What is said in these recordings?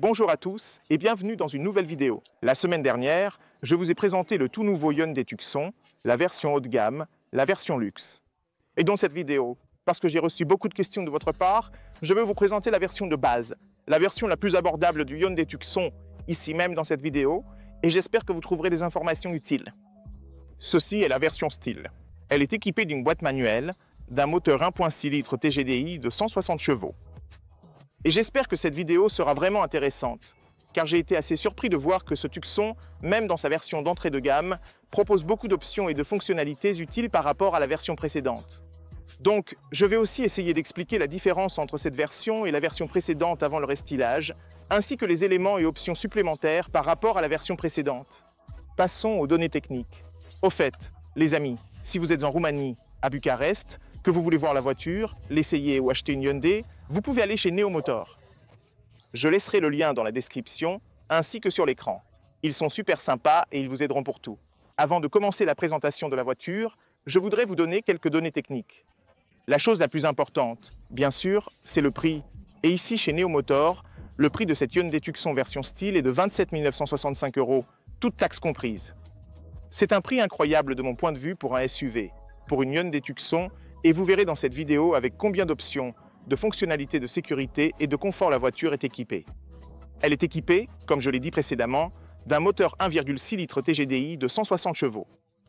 Bonjour à tous et bienvenue dans une nouvelle vidéo. La semaine dernière, je vous ai présenté le tout nouveau Hyundai Tucson, la version haut de gamme, la version luxe. Et dans cette vidéo, parce que j'ai reçu beaucoup de questions de votre part, je vais vous présenter la version de base, la version la plus abordable du Hyundai Tucson, ici même dans cette vidéo, et j'espère que vous trouverez des informations utiles. Ceci est la version style. Elle est équipée d'une boîte manuelle, d'un moteur 1.6 litres TGDI de 160 chevaux. Et j'espère que cette vidéo sera vraiment intéressante, car j'ai été assez surpris de voir que ce Tucson, même dans sa version d'entrée de gamme, propose beaucoup d'options et de fonctionnalités utiles par rapport à la version précédente. Donc, je vais aussi essayer d'expliquer la différence entre cette version et la version précédente avant le restylage, ainsi que les éléments et options supplémentaires par rapport à la version précédente. Passons aux données techniques. Au fait, les amis, si vous êtes en Roumanie, à Bucarest, que vous voulez voir la voiture, l'essayer ou acheter une Hyundai, vous pouvez aller chez Neo Motor. Je laisserai le lien dans la description, ainsi que sur l'écran. Ils sont super sympas et ils vous aideront pour tout. Avant de commencer la présentation de la voiture, je voudrais vous donner quelques données techniques. La chose la plus importante, bien sûr, c'est le prix. Et ici, chez Neo Motor, le prix de cette Hyundai Tucson version style est de 27 965 €, toutes taxes comprises. C'est un prix incroyable de mon point de vue pour un SUV, pour une Hyundai Tucson, et vous verrez dans cette vidéo avec combien d'options, de fonctionnalités de sécurité et de confort la voiture est équipée. Elle est équipée, comme je l'ai dit précédemment, d'un moteur 1,6 litres TGDI de 160 chevaux.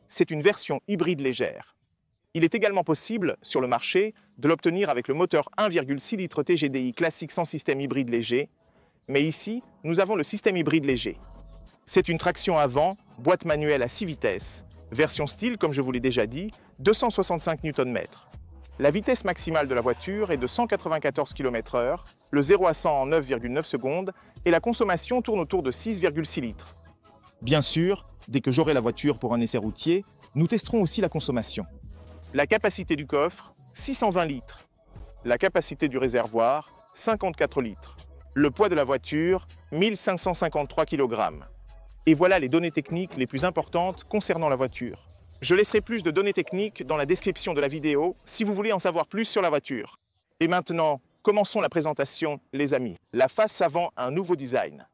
C'est une version hybride légère. Il est également possible, sur le marché, de l'obtenir avec le moteur 1,6 litres TGDI classique sans système hybride léger, mais ici, nous avons le système hybride léger. C'est une traction avant, boîte manuelle à 6 vitesses, version style, comme je vous l'ai déjà dit, 265 Nm. La vitesse maximale de la voiture est de 194 km/h, le 0 à 100 en 9,9 secondes, et la consommation tourne autour de 6,6 litres. Bien sûr, dès que j'aurai la voiture pour un essai routier, nous testerons aussi la consommation. La capacité du coffre, 620 litres. La capacité du réservoir, 54 litres. Le poids de la voiture, 1553 kg. Et voilà les données techniques les plus importantes concernant la voiture. Je laisserai plus de données techniques dans la description de la vidéo si vous voulez en savoir plus sur la voiture. Et maintenant, commençons la présentation, les amis. La face avant a un nouveau design.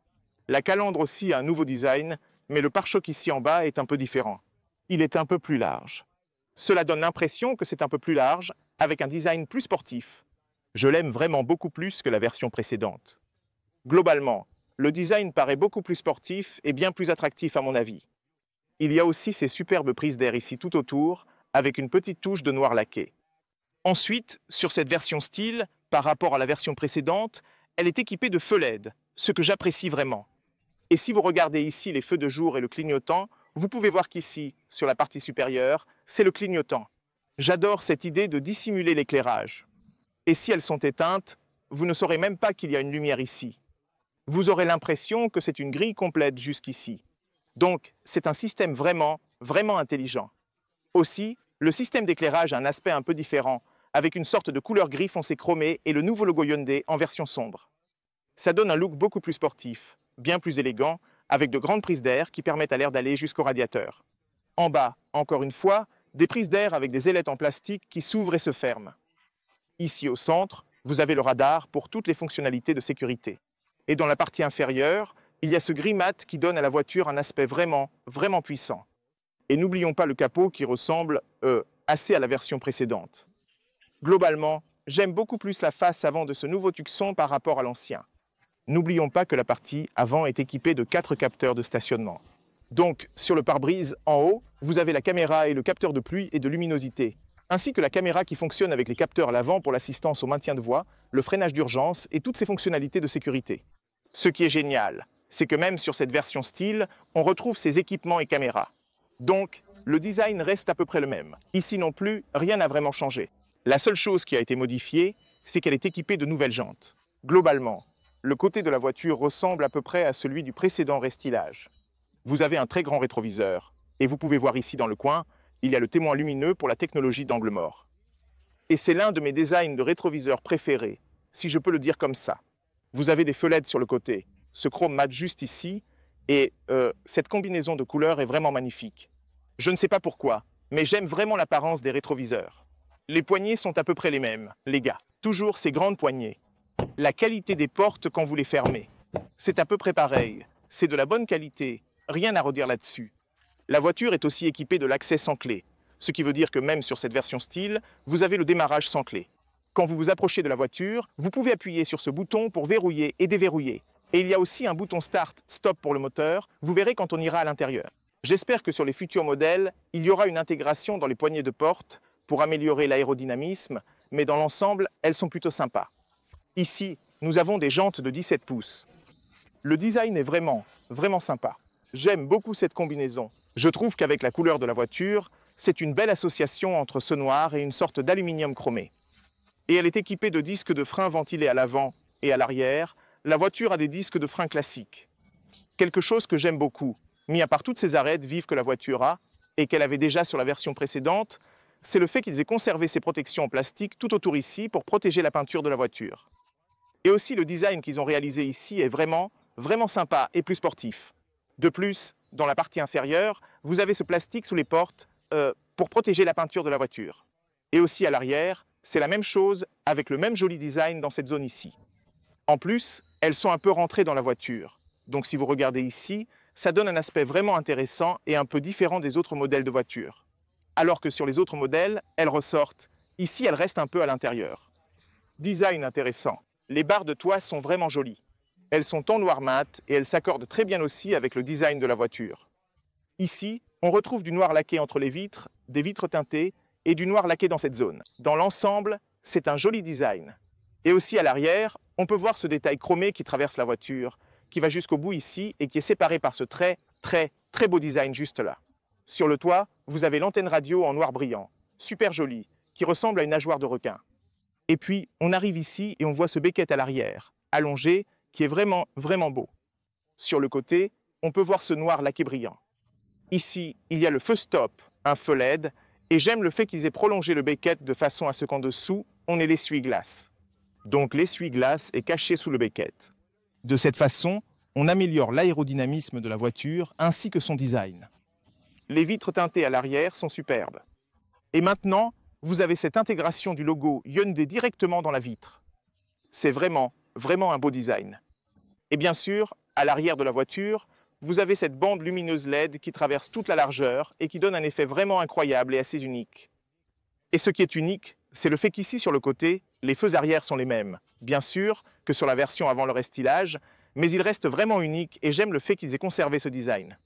La calandre aussi a un nouveau design, mais le pare-choc ici en bas est un peu différent. Il est un peu plus large. Cela donne l'impression que c'est un peu plus large, avec un design plus sportif. Je l'aime vraiment beaucoup plus que la version précédente. Globalement, le design paraît beaucoup plus sportif et bien plus attractif à mon avis. Il y a aussi ces superbes prises d'air ici tout autour, avec une petite touche de noir laqué. Ensuite, sur cette version style, par rapport à la version précédente, elle est équipée de feux LED, ce que j'apprécie vraiment. Et si vous regardez ici les feux de jour et le clignotant, vous pouvez voir qu'ici, sur la partie supérieure, c'est le clignotant. J'adore cette idée de dissimuler l'éclairage. Et si elles sont éteintes, vous ne saurez même pas qu'il y a une lumière ici. Vous aurez l'impression que c'est une grille complète jusqu'ici. Donc, c'est un système vraiment intelligent. Aussi, le système d'éclairage a un aspect un peu différent, avec une sorte de couleur gris foncé chromé et le nouveau logo Hyundai en version sombre. Ça donne un look beaucoup plus sportif, bien plus élégant, avec de grandes prises d'air qui permettent à l'air d'aller jusqu'au radiateur. En bas, encore une fois, des prises d'air avec des ailettes en plastique qui s'ouvrent et se ferment. Ici au centre, vous avez le radar pour toutes les fonctionnalités de sécurité. Et dans la partie inférieure, il y a ce gris mat qui donne à la voiture un aspect vraiment puissant. Et n'oublions pas le capot qui ressemble assez à la version précédente. Globalement, j'aime beaucoup plus la face avant de ce nouveau Tucson par rapport à l'ancien. N'oublions pas que la partie avant est équipée de 4 capteurs de stationnement. Donc, sur le pare-brise, en haut, vous avez la caméra et le capteur de pluie et de luminosité, ainsi que la caméra qui fonctionne avec les capteurs à l'avant pour l'assistance au maintien de voie, le freinage d'urgence et toutes ces fonctionnalités de sécurité. Ce qui est génial, c'est que même sur cette version style, on retrouve ces équipements et caméras. Donc, le design reste à peu près le même. Ici non plus, rien n'a vraiment changé. La seule chose qui a été modifiée, c'est qu'elle est équipée de nouvelles jantes. Globalement, le côté de la voiture ressemble à peu près à celui du précédent restylage. Vous avez un très grand rétroviseur, et vous pouvez voir ici dans le coin, il y a le témoin lumineux pour la technologie d'angle mort. Et c'est l'un de mes designs de rétroviseur préférés, si je peux le dire comme ça. Vous avez des feux LED sur le côté, ce chrome mat juste ici, et cette combinaison de couleurs est vraiment magnifique. Je ne sais pas pourquoi, mais j'aime vraiment l'apparence des rétroviseurs. Les poignées sont à peu près les mêmes, les gars. Toujours ces grandes poignées. La qualité des portes quand vous les fermez. C'est à peu près pareil. C'est de la bonne qualité, rien à redire là-dessus. La voiture est aussi équipée de l'accès sans clé, ce qui veut dire que même sur cette version style, vous avez le démarrage sans clé. Quand vous vous approchez de la voiture, vous pouvez appuyer sur ce bouton pour verrouiller et déverrouiller. Et il y a aussi un bouton Start, Stop pour le moteur, vous verrez quand on ira à l'intérieur. J'espère que sur les futurs modèles, il y aura une intégration dans les poignées de porte pour améliorer l'aérodynamisme, mais dans l'ensemble, elles sont plutôt sympas. Ici, nous avons des jantes de 17 pouces. Le design est vraiment sympa. J'aime beaucoup cette combinaison. Je trouve qu'avec la couleur de la voiture, c'est une belle association entre ce noir et une sorte d'aluminium chromé. Et elle est équipée de disques de frein ventilés à l'avant et à l'arrière. La voiture a des disques de frein classiques. Quelque chose que j'aime beaucoup, mis à part toutes ces arêtes vives que la voiture a, et qu'elle avait déjà sur la version précédente, c'est le fait qu'ils aient conservé ces protections en plastique tout autour ici pour protéger la peinture de la voiture. Et aussi le design qu'ils ont réalisé ici est vraiment sympa et plus sportif. De plus, dans la partie inférieure, vous avez ce plastique sous les portes pour protéger la peinture de la voiture. Et aussi à l'arrière, c'est la même chose avec le même joli design dans cette zone ici. En plus, elles sont un peu rentrées dans la voiture. Donc si vous regardez ici, ça donne un aspect vraiment intéressant et un peu différent des autres modèles de voitures. Alors que sur les autres modèles, elles ressortent. Ici, elles restent un peu à l'intérieur. Design intéressant. Les barres de toit sont vraiment jolies. Elles sont en noir mat et elles s'accordent très bien aussi avec le design de la voiture. Ici, on retrouve du noir laqué entre les vitres, des vitres teintées et du noir laqué dans cette zone. Dans l'ensemble, c'est un joli design. Et aussi à l'arrière, on peut voir ce détail chromé qui traverse la voiture, qui va jusqu'au bout ici et qui est séparé par ce très beau design juste là. Sur le toit, vous avez l'antenne radio en noir brillant, super jolie, qui ressemble à une nageoire de requin. Et puis, on arrive ici et on voit ce becquet à l'arrière, allongé, qui est vraiment beau. Sur le côté, on peut voir ce noir laqué brillant. Ici, il y a le feu stop, un feu LED, et j'aime le fait qu'ils aient prolongé le becquet de façon à ce qu'en dessous, on ait l'essuie-glace. Donc l'essuie-glace est caché sous le becquet. De cette façon, on améliore l'aérodynamisme de la voiture ainsi que son design. Les vitres teintées à l'arrière sont superbes. Et maintenant, vous avez cette intégration du logo Hyundai directement dans la vitre. C'est vraiment un beau design. Et bien sûr, à l'arrière de la voiture, vous avez cette bande lumineuse LED qui traverse toute la largeur et qui donne un effet vraiment incroyable et assez unique. Et ce qui est unique, c'est le fait qu'ici sur le côté, les feux arrière sont les mêmes. Bien sûr que sur la version avant le restylage, mais ils restent vraiment uniques et j'aime le fait qu'ils aient conservé ce design.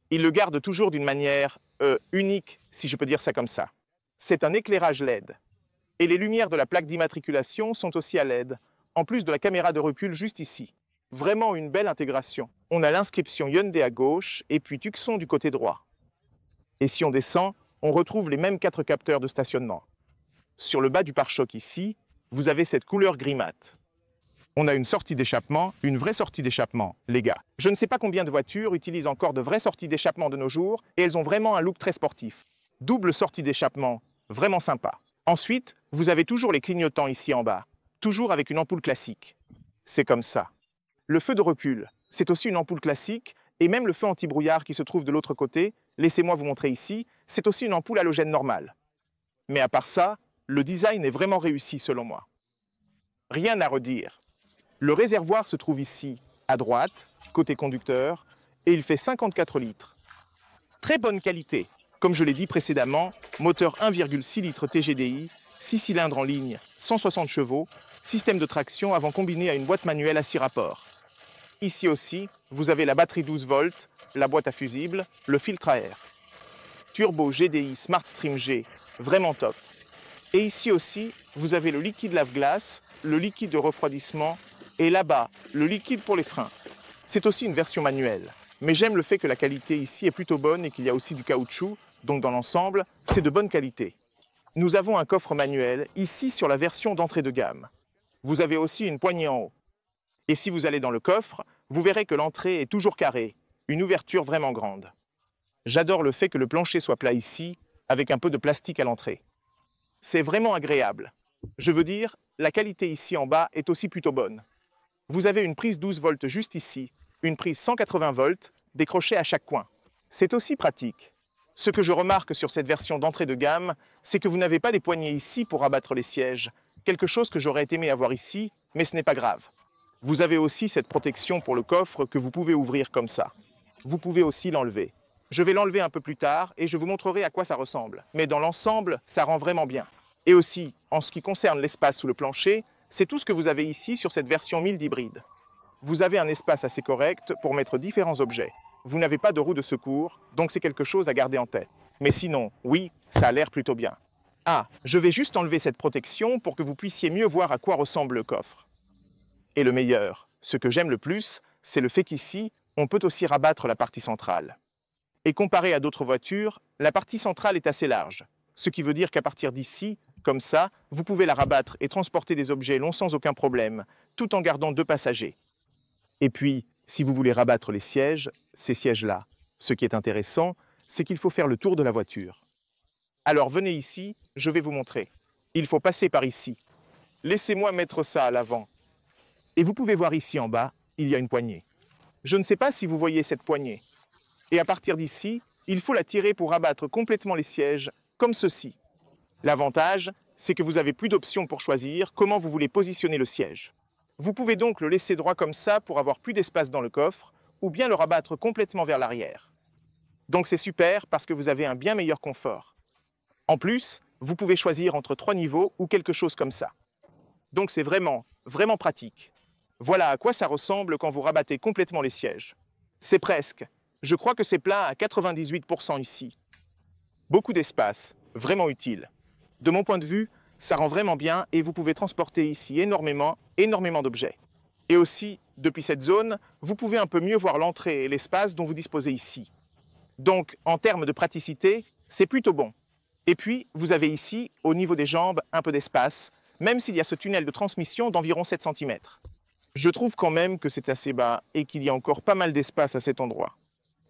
Ils le gardent toujours d'une manière unique, si je peux dire ça comme ça. C'est un éclairage LED. Et les lumières de la plaque d'immatriculation sont aussi à LED, en plus de la caméra de recul juste ici. Vraiment une belle intégration. On a l'inscription Hyundai à gauche et puis Tucson du côté droit. Et si on descend, on retrouve les mêmes 4 capteurs de stationnement. Sur le bas du pare-choc ici, vous avez cette couleur gris mat. On a une sortie d'échappement, une vraie sortie d'échappement, les gars. Je ne sais pas combien de voitures utilisent encore de vraies sorties d'échappement de nos jours et elles ont vraiment un look très sportif. Double sortie d'échappement, vraiment sympa. Ensuite, vous avez toujours les clignotants ici en bas, toujours avec une ampoule classique. C'est comme ça. Le feu de recul, c'est aussi une ampoule classique et même le feu anti-brouillard qui se trouve de l'autre côté, laissez-moi vous montrer ici, c'est aussi une ampoule halogène normale. Mais à part ça, le design est vraiment réussi selon moi. Rien à redire. Le réservoir se trouve ici, à droite, côté conducteur, et il fait 54 litres. Très bonne qualité. Comme je l'ai dit précédemment, moteur 1,6 litres TGDI, 6 cylindres en ligne, 160 chevaux, système de traction avant combiné à une boîte manuelle à 6 rapports. Ici aussi, vous avez la batterie 12 volts, la boîte à fusible, le filtre à air. Turbo GDI Smart Stream G, vraiment top. Et ici aussi, vous avez le liquide lave-glace, le liquide de refroidissement et là-bas, le liquide pour les freins. C'est aussi une version manuelle. Mais j'aime le fait que la qualité ici est plutôt bonne et qu'il y a aussi du caoutchouc, donc dans l'ensemble, c'est de bonne qualité. Nous avons un coffre manuel ici sur la version d'entrée de gamme. Vous avez aussi une poignée en haut. Et si vous allez dans le coffre, vous verrez que l'entrée est toujours carrée, une ouverture vraiment grande. J'adore le fait que le plancher soit plat ici, avec un peu de plastique à l'entrée. C'est vraiment agréable. Je veux dire, la qualité ici en bas est aussi plutôt bonne. Vous avez une prise 12 volts juste ici, une prise 180 volts, décrochée à chaque coin. C'est aussi pratique. Ce que je remarque sur cette version d'entrée de gamme, c'est que vous n'avez pas des poignées ici pour abattre les sièges, quelque chose que j'aurais aimé avoir ici, mais ce n'est pas grave. Vous avez aussi cette protection pour le coffre que vous pouvez ouvrir comme ça. Vous pouvez aussi l'enlever. Je vais l'enlever un peu plus tard et je vous montrerai à quoi ça ressemble. Mais dans l'ensemble, ça rend vraiment bien. Et aussi, en ce qui concerne l'espace sous le plancher, c'est tout ce que vous avez ici sur cette version 1000 d'hybride. Vous avez un espace assez correct pour mettre différents objets. Vous n'avez pas de roue de secours, donc c'est quelque chose à garder en tête. Mais sinon, oui, ça a l'air plutôt bien. Ah, je vais juste enlever cette protection pour que vous puissiez mieux voir à quoi ressemble le coffre. Et le meilleur, ce que j'aime le plus, c'est le fait qu'ici, on peut aussi rabattre la partie centrale. Et comparé à d'autres voitures, la partie centrale est assez large, ce qui veut dire qu'à partir d'ici, comme ça, vous pouvez la rabattre et transporter des objets longs sans aucun problème, tout en gardant 2 passagers. Et puis, si vous voulez rabattre les sièges, ces sièges-là, ce qui est intéressant, c'est qu'il faut faire le tour de la voiture. Alors venez ici, je vais vous montrer. Il faut passer par ici. Laissez-moi mettre ça à l'avant. Et vous pouvez voir ici en bas, il y a une poignée. Je ne sais pas si vous voyez cette poignée. Et à partir d'ici, il faut la tirer pour rabattre complètement les sièges, comme ceci. L'avantage, c'est que vous avez plus d'options pour choisir comment vous voulez positionner le siège. Vous pouvez donc le laisser droit comme ça pour avoir plus d'espace dans le coffre, ou bien le rabattre complètement vers l'arrière. Donc c'est super parce que vous avez un bien meilleur confort. En plus, vous pouvez choisir entre 3 niveaux ou quelque chose comme ça. Donc c'est vraiment, vraiment pratique. Voilà à quoi ça ressemble quand vous rabattez complètement les sièges. C'est presque. Je crois que c'est plein à 98% ici. Beaucoup d'espace, vraiment utile. De mon point de vue, ça rend vraiment bien et vous pouvez transporter ici énormément d'objets. Et aussi, depuis cette zone, vous pouvez un peu mieux voir l'entrée et l'espace dont vous disposez ici. Donc, en termes de praticité, c'est plutôt bon. Et puis, vous avez ici, au niveau des jambes, un peu d'espace, même s'il y a ce tunnel de transmission d'environ 7 cm. Je trouve quand même que c'est assez bas et qu'il y a encore pas mal d'espace à cet endroit.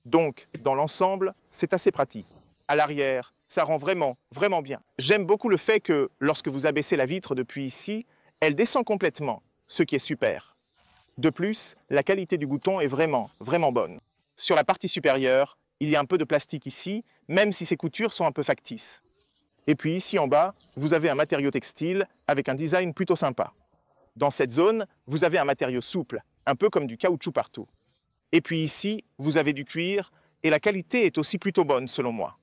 Donc, dans l'ensemble, c'est assez pratique. À l'arrière, ça rend vraiment, vraiment bien. J'aime beaucoup le fait que, lorsque vous abaissez la vitre depuis ici, elle descend complètement, ce qui est super. De plus, la qualité du gouton est vraiment, vraiment bonne. Sur la partie supérieure, il y a un peu de plastique ici, même si ces coutures sont un peu factices. Et puis ici en bas, vous avez un matériau textile avec un design plutôt sympa. Dans cette zone, vous avez un matériau souple, un peu comme du caoutchouc partout. Et puis ici, vous avez du cuir, et la qualité est aussi plutôt bonne selon moi.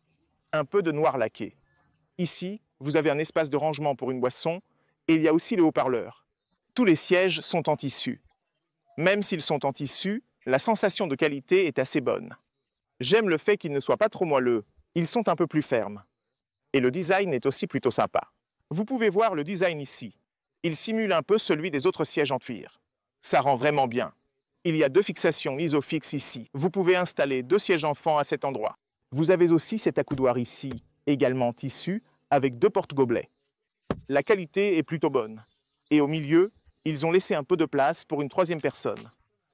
Un peu de noir laqué. Ici, vous avez un espace de rangement pour une boisson, et il y a aussi le haut-parleur. Tous les sièges sont en tissu. Même s'ils sont en tissu, la sensation de qualité est assez bonne. J'aime le fait qu'ils ne soient pas trop moelleux, ils sont un peu plus fermes. Et le design est aussi plutôt sympa. Vous pouvez voir le design ici. Il simule un peu celui des autres sièges en cuir. Ça rend vraiment bien. Il y a 2 fixations isofixes ici. Vous pouvez installer 2 sièges enfants à cet endroit. Vous avez aussi cet accoudoir ici, également en tissu, avec 2 porte-gobelets. La qualité est plutôt bonne. Et au milieu, ils ont laissé un peu de place pour une 3e personne.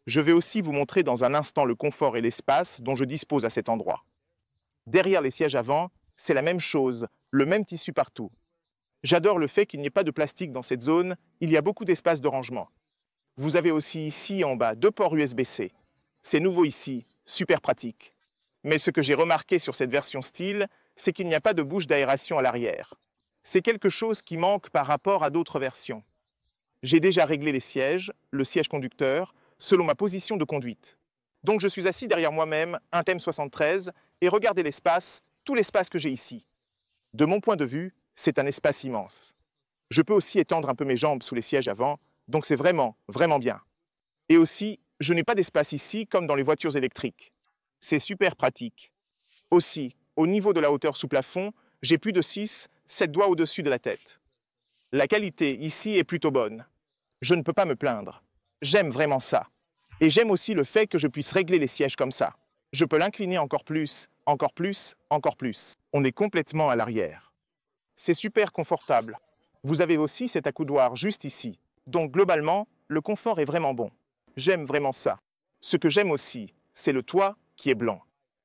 Je vais aussi vous montrer dans un instant le confort et l'espace dont je dispose à cet endroit. Derrière les sièges avant, c'est la même chose, le même tissu partout. J'adore le fait qu'il n'y ait pas de plastique dans cette zone, il y a beaucoup d'espace de rangement. Vous avez aussi ici en bas 2 ports USB-C. C'est nouveau ici, super pratique. Mais ce que j'ai remarqué sur cette version style, c'est qu'il n'y a pas de bouche d'aération à l'arrière. C'est quelque chose qui manque par rapport à d'autres versions. J'ai déjà réglé les sièges, le siège conducteur, selon ma position de conduite. Donc je suis assis derrière moi-même, un thème 73, et regardez l'espace, tout l'espace que j'ai ici. De mon point de vue, c'est un espace immense. Je peux aussi étendre un peu mes jambes sous les sièges avant, donc c'est vraiment, vraiment bien. Et aussi, je n'ai pas d'espace ici comme dans les voitures électriques. C'est super pratique. Aussi, au niveau de la hauteur sous plafond, j'ai plus de 6, 7 doigts au-dessus de la tête. La qualité ici est plutôt bonne. Je ne peux pas me plaindre. J'aime vraiment ça. Et j'aime aussi le fait que je puisse régler les sièges comme ça. Je peux l'incliner encore plus, encore plus, encore plus. On est complètement à l'arrière. C'est super confortable. Vous avez aussi cet accoudoir juste ici. Donc globalement, le confort est vraiment bon. J'aime vraiment ça. Ce que j'aime aussi, c'est le toit qui est blanc.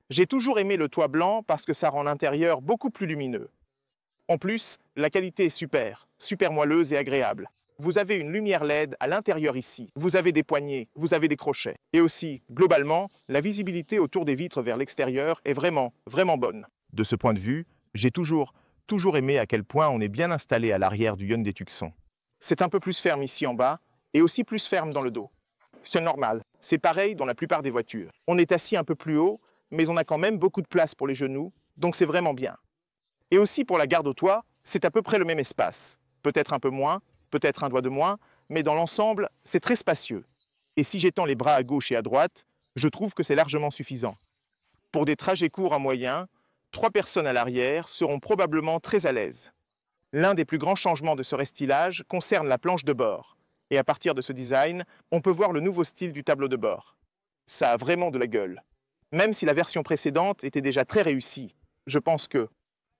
J'ai toujours aimé le toit blanc parce que ça rend l'intérieur beaucoup plus lumineux. En plus, la qualité est super, super moelleuse et agréable. Vous avez une lumière LED à l'intérieur ici. Vous avez des poignées, vous avez des crochets. Et aussi, globalement, la visibilité autour des vitres vers l'extérieur est vraiment, vraiment bonne. De ce point de vue, j'ai toujours aimé à quel point on est bien installé à l'arrière du Hyundai Tucson. C'est un peu plus ferme ici en bas et aussi plus ferme dans le dos. c'est normal. C'est pareil dans la plupart des voitures. On est assis un peu plus haut, mais on a quand même beaucoup de place pour les genoux, donc c'est vraiment bien. Et aussi pour la garde au toit, c'est à peu près le même espace. Peut-être un peu moins, peut-être un doigt de moins, mais dans l'ensemble, c'est très spacieux. Et si j'étends les bras à gauche et à droite, je trouve que c'est largement suffisant. Pour des trajets courts à moyen, 3 personnes à l'arrière seront probablement très à l'aise. L'un des plus grands changements de ce restylage concerne la planche de bord. Et à partir de ce design, on peut voir le nouveau style du tableau de bord. Ça a vraiment de la gueule. Même si la version précédente était déjà très réussie, je pense que...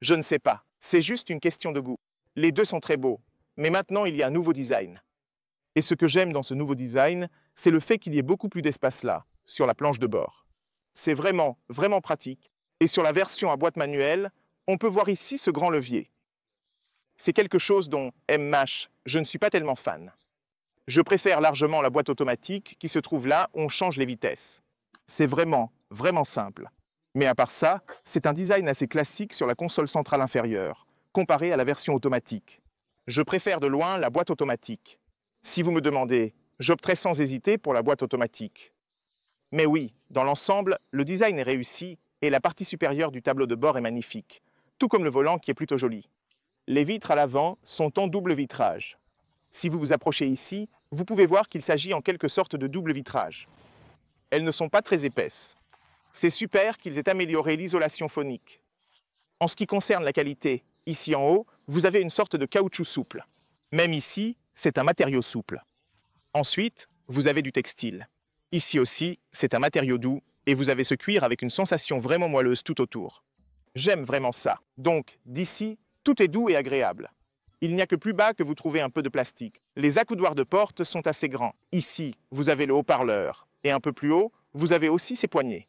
Je ne sais pas, c'est juste une question de goût. Les deux sont très beaux, mais maintenant il y a un nouveau design. Et ce que j'aime dans ce nouveau design, c'est le fait qu'il y ait beaucoup plus d'espace là, sur la planche de bord. C'est vraiment, vraiment pratique. Et sur la version à boîte manuelle, on peut voir ici ce grand levier. C'est quelque chose dont, M-Mash, je ne suis pas tellement fan. Je préfère largement la boîte automatique qui se trouve là où on change les vitesses. C'est vraiment, vraiment simple. Mais à part ça, c'est un design assez classique sur la console centrale inférieure, comparé à la version automatique. Je préfère de loin la boîte automatique. Si vous me demandez, j'opterai sans hésiter pour la boîte automatique. Mais oui, dans l'ensemble, le design est réussi et la partie supérieure du tableau de bord est magnifique, tout comme le volant qui est plutôt joli. Les vitres à l'avant sont en double vitrage. Si vous vous approchez ici, vous pouvez voir qu'il s'agit en quelque sorte de double vitrage. Elles ne sont pas très épaisses. C'est super qu'ils aient amélioré l'isolation phonique. En ce qui concerne la qualité, ici en haut, vous avez une sorte de caoutchouc souple. Même ici, c'est un matériau souple. Ensuite, vous avez du textile. Ici aussi, c'est un matériau doux et vous avez ce cuir avec une sensation vraiment moelleuse tout autour. J'aime vraiment ça. Donc, d'ici, tout est doux et agréable. Il n'y a que plus bas que vous trouvez un peu de plastique. Les accoudoirs de porte sont assez grands. Ici, vous avez le haut-parleur. Et un peu plus haut, vous avez aussi ces poignées.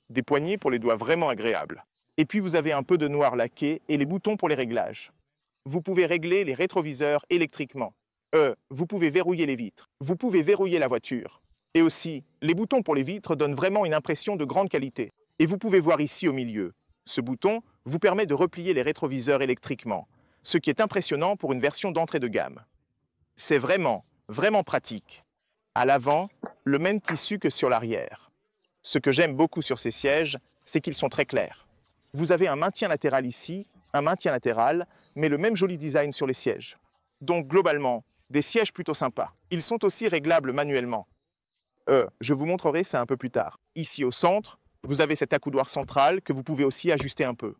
Des poignées pour les doigts vraiment agréables. Et puis vous avez un peu de noir laqué et les boutons pour les réglages. Vous pouvez régler les rétroviseurs électriquement. Vous pouvez verrouiller les vitres. Vous pouvez verrouiller la voiture. Et aussi, les boutons pour les vitres donnent vraiment une impression de grande qualité. Et vous pouvez voir ici au milieu. Ce bouton vous permet de replier les rétroviseurs électriquement, ce qui est impressionnant pour une version d'entrée de gamme. C'est vraiment, vraiment pratique. À l'avant, le même tissu que sur l'arrière. Ce que j'aime beaucoup sur ces sièges, c'est qu'ils sont très clairs. Vous avez un maintien latéral ici, un maintien latéral, mais le même joli design sur les sièges. Donc globalement, des sièges plutôt sympas. Ils sont aussi réglables manuellement. Je vous montrerai ça un peu plus tard. Ici au centre, vous avez cet accoudoir central que vous pouvez aussi ajuster un peu.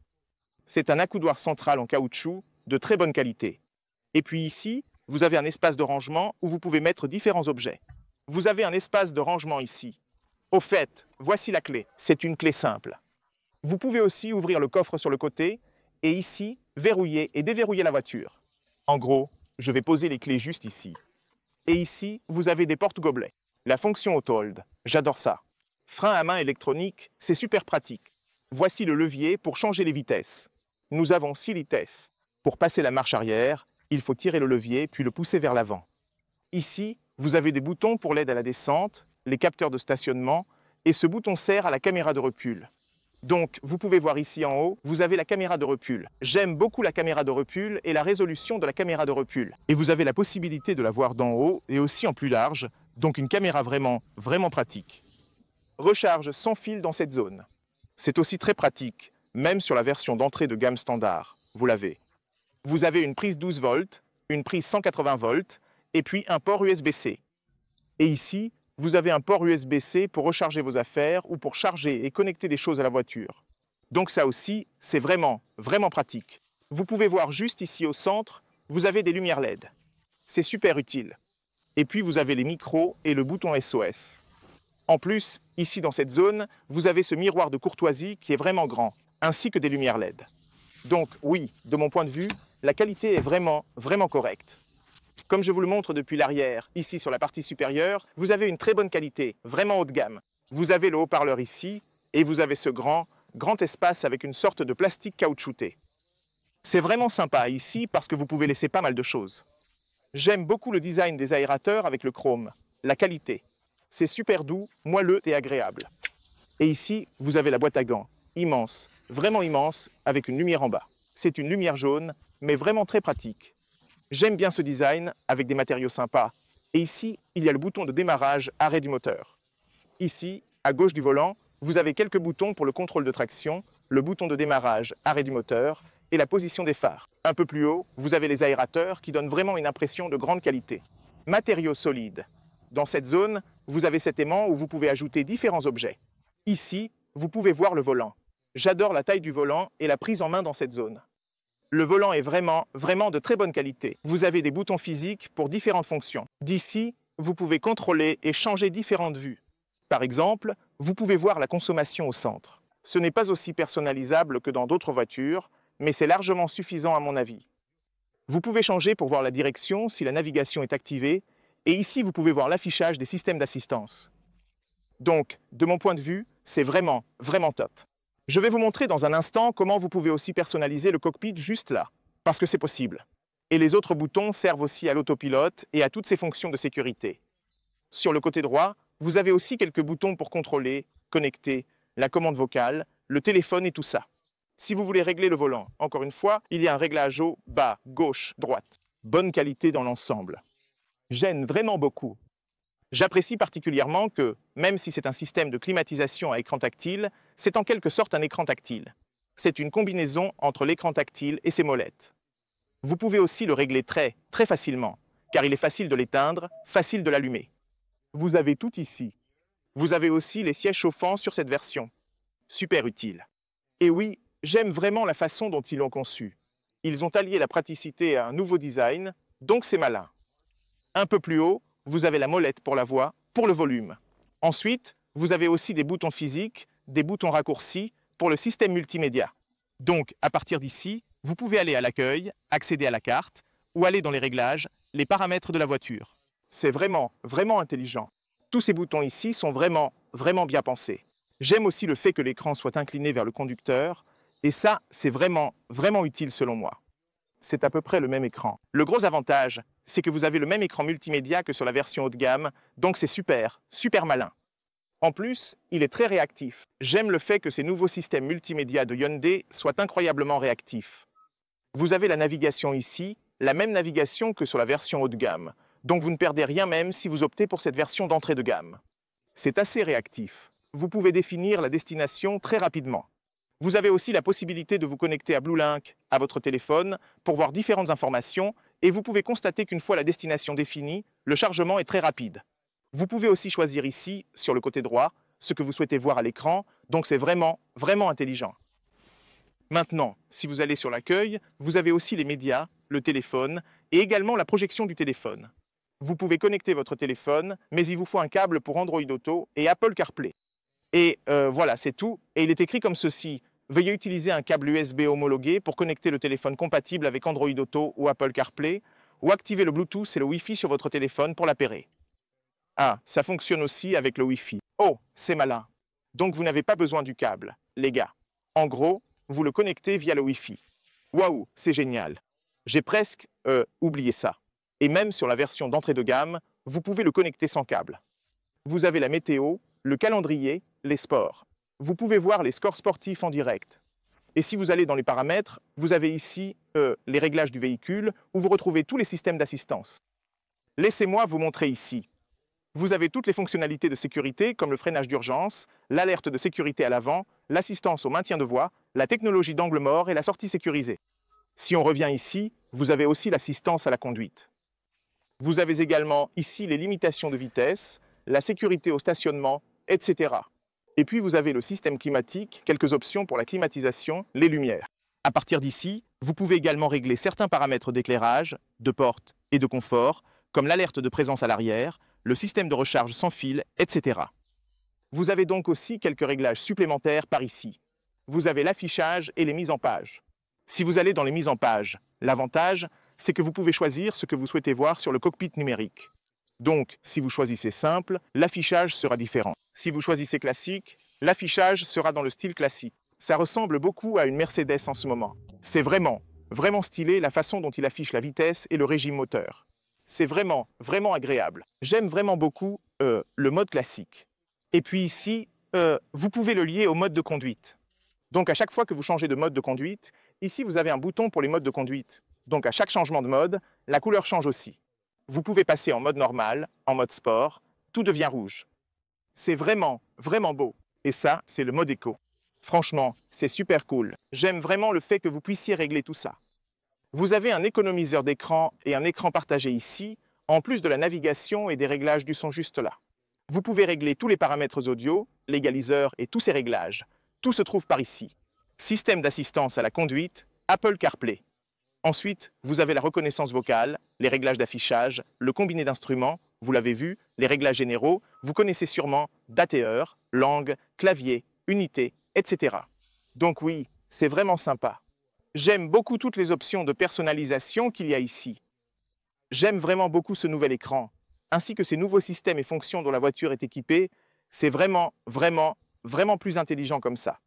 C'est un accoudoir central en caoutchouc de très bonne qualité. Et puis ici, vous avez un espace de rangement où vous pouvez mettre différents objets. Vous avez un espace de rangement ici. Au fait, voici la clé. C'est une clé simple. Vous pouvez aussi ouvrir le coffre sur le côté et ici, verrouiller et déverrouiller la voiture. En gros, je vais poser les clés juste ici. Et ici, vous avez des porte-gobelets. La fonction auto-hold, j'adore ça. Frein à main électronique, c'est super pratique. Voici le levier pour changer les vitesses. Nous avons 6 vitesses. Pour passer la marche arrière, il faut tirer le levier puis le pousser vers l'avant. Ici, vous avez des boutons pour l'aide à la descente, les capteurs de stationnement, et ce bouton sert à la caméra de recul. Donc, vous pouvez voir ici en haut, vous avez la caméra de recul. J'aime beaucoup la caméra de recul et la résolution de la caméra de recul. Et vous avez la possibilité de la voir d'en haut et aussi en plus large, donc une caméra vraiment, vraiment pratique. Recharge sans fil dans cette zone. C'est aussi très pratique, même sur la version d'entrée de gamme standard. Vous l'avez. Vous avez une prise 12 volts, une prise 180 volts, et puis un port USB-C. Et ici, vous avez un port USB-C pour recharger vos affaires ou pour charger et connecter des choses à la voiture. Donc ça aussi, c'est vraiment, vraiment pratique. Vous pouvez voir juste ici au centre, vous avez des lumières LED. C'est super utile. Et puis vous avez les micros et le bouton SOS. En plus, ici dans cette zone, vous avez ce miroir de courtoisie qui est vraiment grand, ainsi que des lumières LED. Donc oui, de mon point de vue, la qualité est vraiment, vraiment correcte. Comme je vous le montre depuis l'arrière, ici sur la partie supérieure, vous avez une très bonne qualité, vraiment haut de gamme. Vous avez le haut-parleur ici, et vous avez ce grand espace avec une sorte de plastique caoutchouté. C'est vraiment sympa ici parce que vous pouvez laisser pas mal de choses. J'aime beaucoup le design des aérateurs avec le chrome, la qualité. C'est super doux, moelleux et agréable. Et ici, vous avez la boîte à gants, immense, vraiment immense, avec une lumière en bas. C'est une lumière jaune, mais vraiment très pratique. J'aime bien ce design avec des matériaux sympas Et ici, il y a le bouton de démarrage, arrêt du moteur. Ici, à gauche du volant, vous avez quelques boutons pour le contrôle de traction, le bouton de démarrage, arrêt du moteur et la position des phares. Un peu plus haut, vous avez les aérateurs qui donnent vraiment une impression de grande qualité. Matériaux solides. Dans cette zone, vous avez cet aimant où vous pouvez ajouter différents objets. Ici, vous pouvez voir le volant. J'adore la taille du volant et la prise en main dans cette zone. Le volant est vraiment de très bonne qualité. Vous avez des boutons physiques pour différentes fonctions. D'ici, vous pouvez contrôler et changer différentes vues. Par exemple, vous pouvez voir la consommation au centre. Ce n'est pas aussi personnalisable que dans d'autres voitures, mais c'est largement suffisant à mon avis. Vous pouvez changer pour voir la direction si la navigation est activée, et ici vous pouvez voir l'affichage des systèmes d'assistance. Donc, de mon point de vue, c'est vraiment top. Je vais vous montrer dans un instant comment vous pouvez aussi personnaliser le cockpit juste là, parce que c'est possible. Et les autres boutons servent aussi à l'autopilote et à toutes ses fonctions de sécurité. Sur le côté droit, vous avez aussi quelques boutons pour contrôler, connecter, la commande vocale, le téléphone et tout ça. Si vous voulez régler le volant, encore une fois, il y a un réglage haut, bas, gauche, droite. Bonne qualité dans l'ensemble. J'aime vraiment beaucoup. J'apprécie particulièrement que, même si c'est un système de climatisation à écran tactile, c'est en quelque sorte un écran tactile. C'est une combinaison entre l'écran tactile et ses molettes. Vous pouvez aussi le régler très facilement, car il est facile de l'éteindre, facile de l'allumer. Vous avez tout ici. Vous avez aussi les sièges chauffants sur cette version. Super utile. Et oui, j'aime vraiment la façon dont ils l'ont conçu. Ils ont allié la praticité à un nouveau design, donc c'est malin. Un peu plus haut, vous avez la molette pour la voix, pour le volume. Ensuite, vous avez aussi des boutons physiques, des boutons raccourcis pour le système multimédia. Donc, à partir d'ici, vous pouvez aller à l'accueil, accéder à la carte, ou aller dans les réglages, les paramètres de la voiture. C'est vraiment intelligent. Tous ces boutons ici sont vraiment bien pensés. J'aime aussi le fait que l'écran soit incliné vers le conducteur, et ça, c'est vraiment utile selon moi. C'est à peu près le même écran. Le gros avantage, c'est que vous avez le même écran multimédia que sur la version haut de gamme, donc c'est super malin. En plus, il est très réactif. J'aime le fait que ces nouveaux systèmes multimédia de Hyundai soient incroyablement réactifs. Vous avez la navigation ici, la même navigation que sur la version haut de gamme, donc vous ne perdez rien même si vous optez pour cette version d'entrée de gamme. C'est assez réactif. Vous pouvez définir la destination très rapidement. Vous avez aussi la possibilité de vous connecter à BlueLink, à votre téléphone, pour voir différentes informations, et vous pouvez constater qu'une fois la destination définie, le chargement est très rapide. Vous pouvez aussi choisir ici, sur le côté droit, ce que vous souhaitez voir à l'écran, donc c'est vraiment intelligent. Maintenant, si vous allez sur l'accueil, vous avez aussi les médias, le téléphone, et également la projection du téléphone. Vous pouvez connecter votre téléphone, mais il vous faut un câble pour Android Auto et Apple CarPlay. Et voilà, c'est tout. Et il est écrit comme ceci. Veuillez utiliser un câble USB homologué pour connecter le téléphone compatible avec Android Auto ou Apple CarPlay, ou activer le Bluetooth et le Wi-Fi sur votre téléphone pour l'appairer. Ah, ça fonctionne aussi avec le Wi-Fi. Oh, c'est malin. Donc vous n'avez pas besoin du câble, les gars. En gros, vous le connectez via le Wi-Fi. Waouh, c'est génial. J'ai presque oublié ça. Et même sur la version d'entrée de gamme, vous pouvez le connecter sans câble. Vous avez la météo, le calendrier, les sports. Vous pouvez voir les scores sportifs en direct. Et si vous allez dans les paramètres, vous avez ici les réglages du véhicule où vous retrouvez tous les systèmes d'assistance. Laissez-moi vous montrer ici. Vous avez toutes les fonctionnalités de sécurité comme le freinage d'urgence, l'alerte de sécurité à l'avant, l'assistance au maintien de voie, la technologie d'angle mort et la sortie sécurisée. Si on revient ici, vous avez aussi l'assistance à la conduite. Vous avez également ici les limitations de vitesse, la sécurité au stationnement, etc. Et puis vous avez le système climatique, quelques options pour la climatisation, les lumières. À partir d'ici, vous pouvez également régler certains paramètres d'éclairage, de porte et de confort, comme l'alerte de présence à l'arrière, le système de recharge sans fil, etc. Vous avez donc aussi quelques réglages supplémentaires par ici. Vous avez l'affichage et les mises en page. Si vous allez dans les mises en page, l'avantage, c'est que vous pouvez choisir ce que vous souhaitez voir sur le cockpit numérique. Donc, si vous choisissez simple, l'affichage sera différent. Si vous choisissez classique, l'affichage sera dans le style classique. Ça ressemble beaucoup à une Mercedes en ce moment. C'est vraiment stylé la façon dont il affiche la vitesse et le régime moteur. C'est vraiment agréable. J'aime vraiment beaucoup le mode classique. Et puis ici, vous pouvez le lier au mode de conduite. Donc à chaque fois que vous changez de mode de conduite, ici vous avez un bouton pour les modes de conduite. Donc à chaque changement de mode, la couleur change aussi. Vous pouvez passer en mode normal, en mode sport, tout devient rouge. C'est vraiment, vraiment beau. Et ça, c'est le mode éco. Franchement, c'est super cool. J'aime vraiment le fait que vous puissiez régler tout ça. Vous avez un économiseur d'écran et un écran partagé ici, en plus de la navigation et des réglages du son juste là. Vous pouvez régler tous les paramètres audio, l'égaliseur et tous ces réglages. Tout se trouve par ici. Système d'assistance à la conduite, Apple CarPlay. Ensuite, vous avez la reconnaissance vocale, les réglages d'affichage, le combiné d'instruments, vous l'avez vu, les réglages généraux, vous connaissez sûrement date et heure, langue, clavier, unité, etc. Donc oui, c'est vraiment sympa. J'aime beaucoup toutes les options de personnalisation qu'il y a ici. J'aime vraiment beaucoup ce nouvel écran, ainsi que ces nouveaux systèmes et fonctions dont la voiture est équipée. C'est vraiment, vraiment, vraiment plus intelligent comme ça.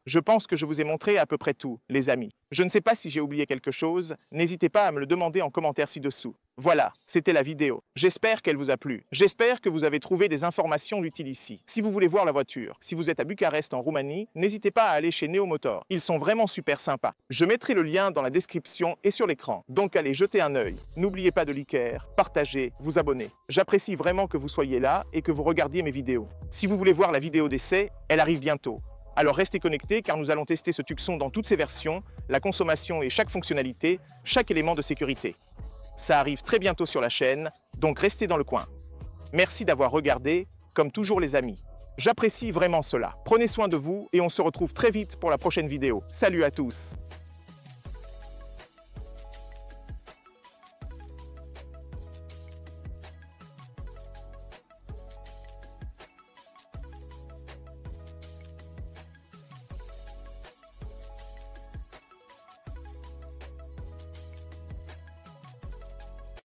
Je pense que je vous ai montré à peu près tout, les amis. Je ne sais pas si j'ai oublié quelque chose, n'hésitez pas à me le demander en commentaire ci-dessous. Voilà, c'était la vidéo. J'espère qu'elle vous a plu. J'espère que vous avez trouvé des informations utiles ici. Si vous voulez voir la voiture, si vous êtes à Bucarest en Roumanie, n'hésitez pas à aller chez Neo Motor. Ils sont vraiment super sympas. Je mettrai le lien dans la description et sur l'écran. Donc allez jeter un œil. N'oubliez pas de liker, partager, vous abonner. J'apprécie vraiment que vous soyez là et que vous regardiez mes vidéos. Si vous voulez voir la vidéo d'essai, elle arrive bientôt. Alors restez connectés car nous allons tester ce Tucson dans toutes ses versions, la consommation et chaque fonctionnalité, chaque élément de sécurité. Ça arrive très bientôt sur la chaîne, donc restez dans le coin. Merci d'avoir regardé, comme toujours les amis. J'apprécie vraiment cela. Prenez soin de vous et on se retrouve très vite pour la prochaine vidéo. Salut à tous!